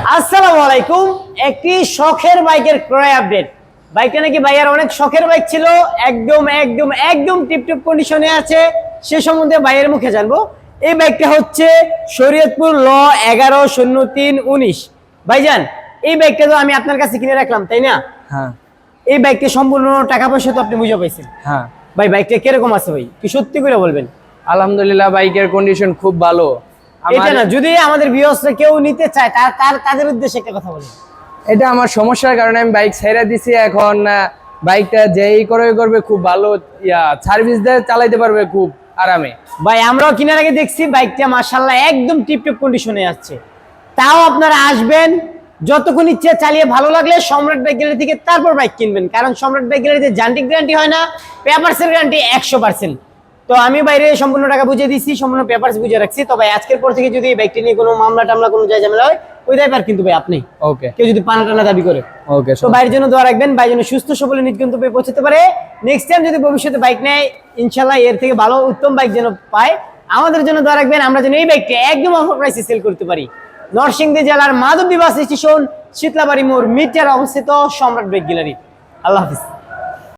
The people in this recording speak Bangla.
আসসালামু আলাইকুম। একটি শখের বাইকের ক্রয় আপডেট। বাইকটা নাকি ভাইয়ার অনেক শখের বাইক ছিল, একদম একদম একদম টিপটপ কন্ডিশনে আছে, সে সম্বন্ধে ভাইয়ের মুখে জানবো। এই বাইকটা হচ্ছে শরীয়তপুর ল 11-03-19। ভাইজান, এই বাইকটা তো আমি আপনার কাছে কিনে রাখলাম, তাই না? হ্যাঁ এই বাইকটা সম্পূর্ণ টাকা পয়সা তো আপনি বুঝে পাইছেন। হ্যাঁ ভাই, বাইকটা কিরকম আছে ভাই, কি সত্যি করে বলবেন? আলহামদুলিল্লাহ, বাইকের কন্ডিশন খুব ভালো। এটা না, যদি আমাদের ভিউয়ার্সরা কেউ নিতে চায় তাদের উদ্দেশ্যে একটা কথা বলেন। এটা আমার সমস্যার কারণে আমি বাইক ছেড়ে দিছি। এখন বাইকটা যেই করবে খুব ভালো, সার্ভিস দিয়ে চালাইতে পারবে খুব আরামে। ভাই, আমরাও কেনার আগে দেখছি বাইকটা মাশাআল্লাহ একদম টিপটপ কন্ডিশনে আছে। তাও আপনারা আসবেন, যতক্ষণ ইচ্ছে চালিয়ে ভালো লাগলে সম্রাট বাইক গ্যালারি থেকে তারপর বাইক কিনবেন, কারণ সম্রাট বাইক গ্যালারিতে যান্ত্রিক গ্যারান্টি হয় না, পেপারসের গ্যারান্টি 100%। তো আমি বাইরে সম্পূর্ণ টাকা বুঝিয়ে দিচ্ছি, সম্পূর্ণ পেপারস বুঝিয়ে রাখছি। তো ভাই, আজকের পর থেকে যদি এই বাইকটি নিয়ে কোনো মামলা টামলা কোনো জায়গা ঝামেলা হয়, ওই দায়ভার কিন্তু ভাই আপনি। ওকে কেউ যদি পানা টানা দাবি করে, ওকে। তো বাইরের জন্য দোয়া রাখবেন, ভাই যেন সুস্থ সবলে নিজ গন্তব্যে পৌঁছতে পারে। নেক্সট টাইম যদি ভবিষ্যতে বাইক নেয়, ইনশাল্লাহ এর থেকে ভালো উত্তম বাইক যেন পায়। আমাদের জন্য দোয়া রাখবেন, আমরা যেন এই বাইকটি একদম অফার প্রাইসে সেল করতে পারি। নরসিংদী জেলার মাধবদী বাস স্টেশন, শীতলাবাড়ি মোড়, মিটার অবস্থিত সম্রাট বাইক গ্যালারি। আল্লাহ হাফিজ।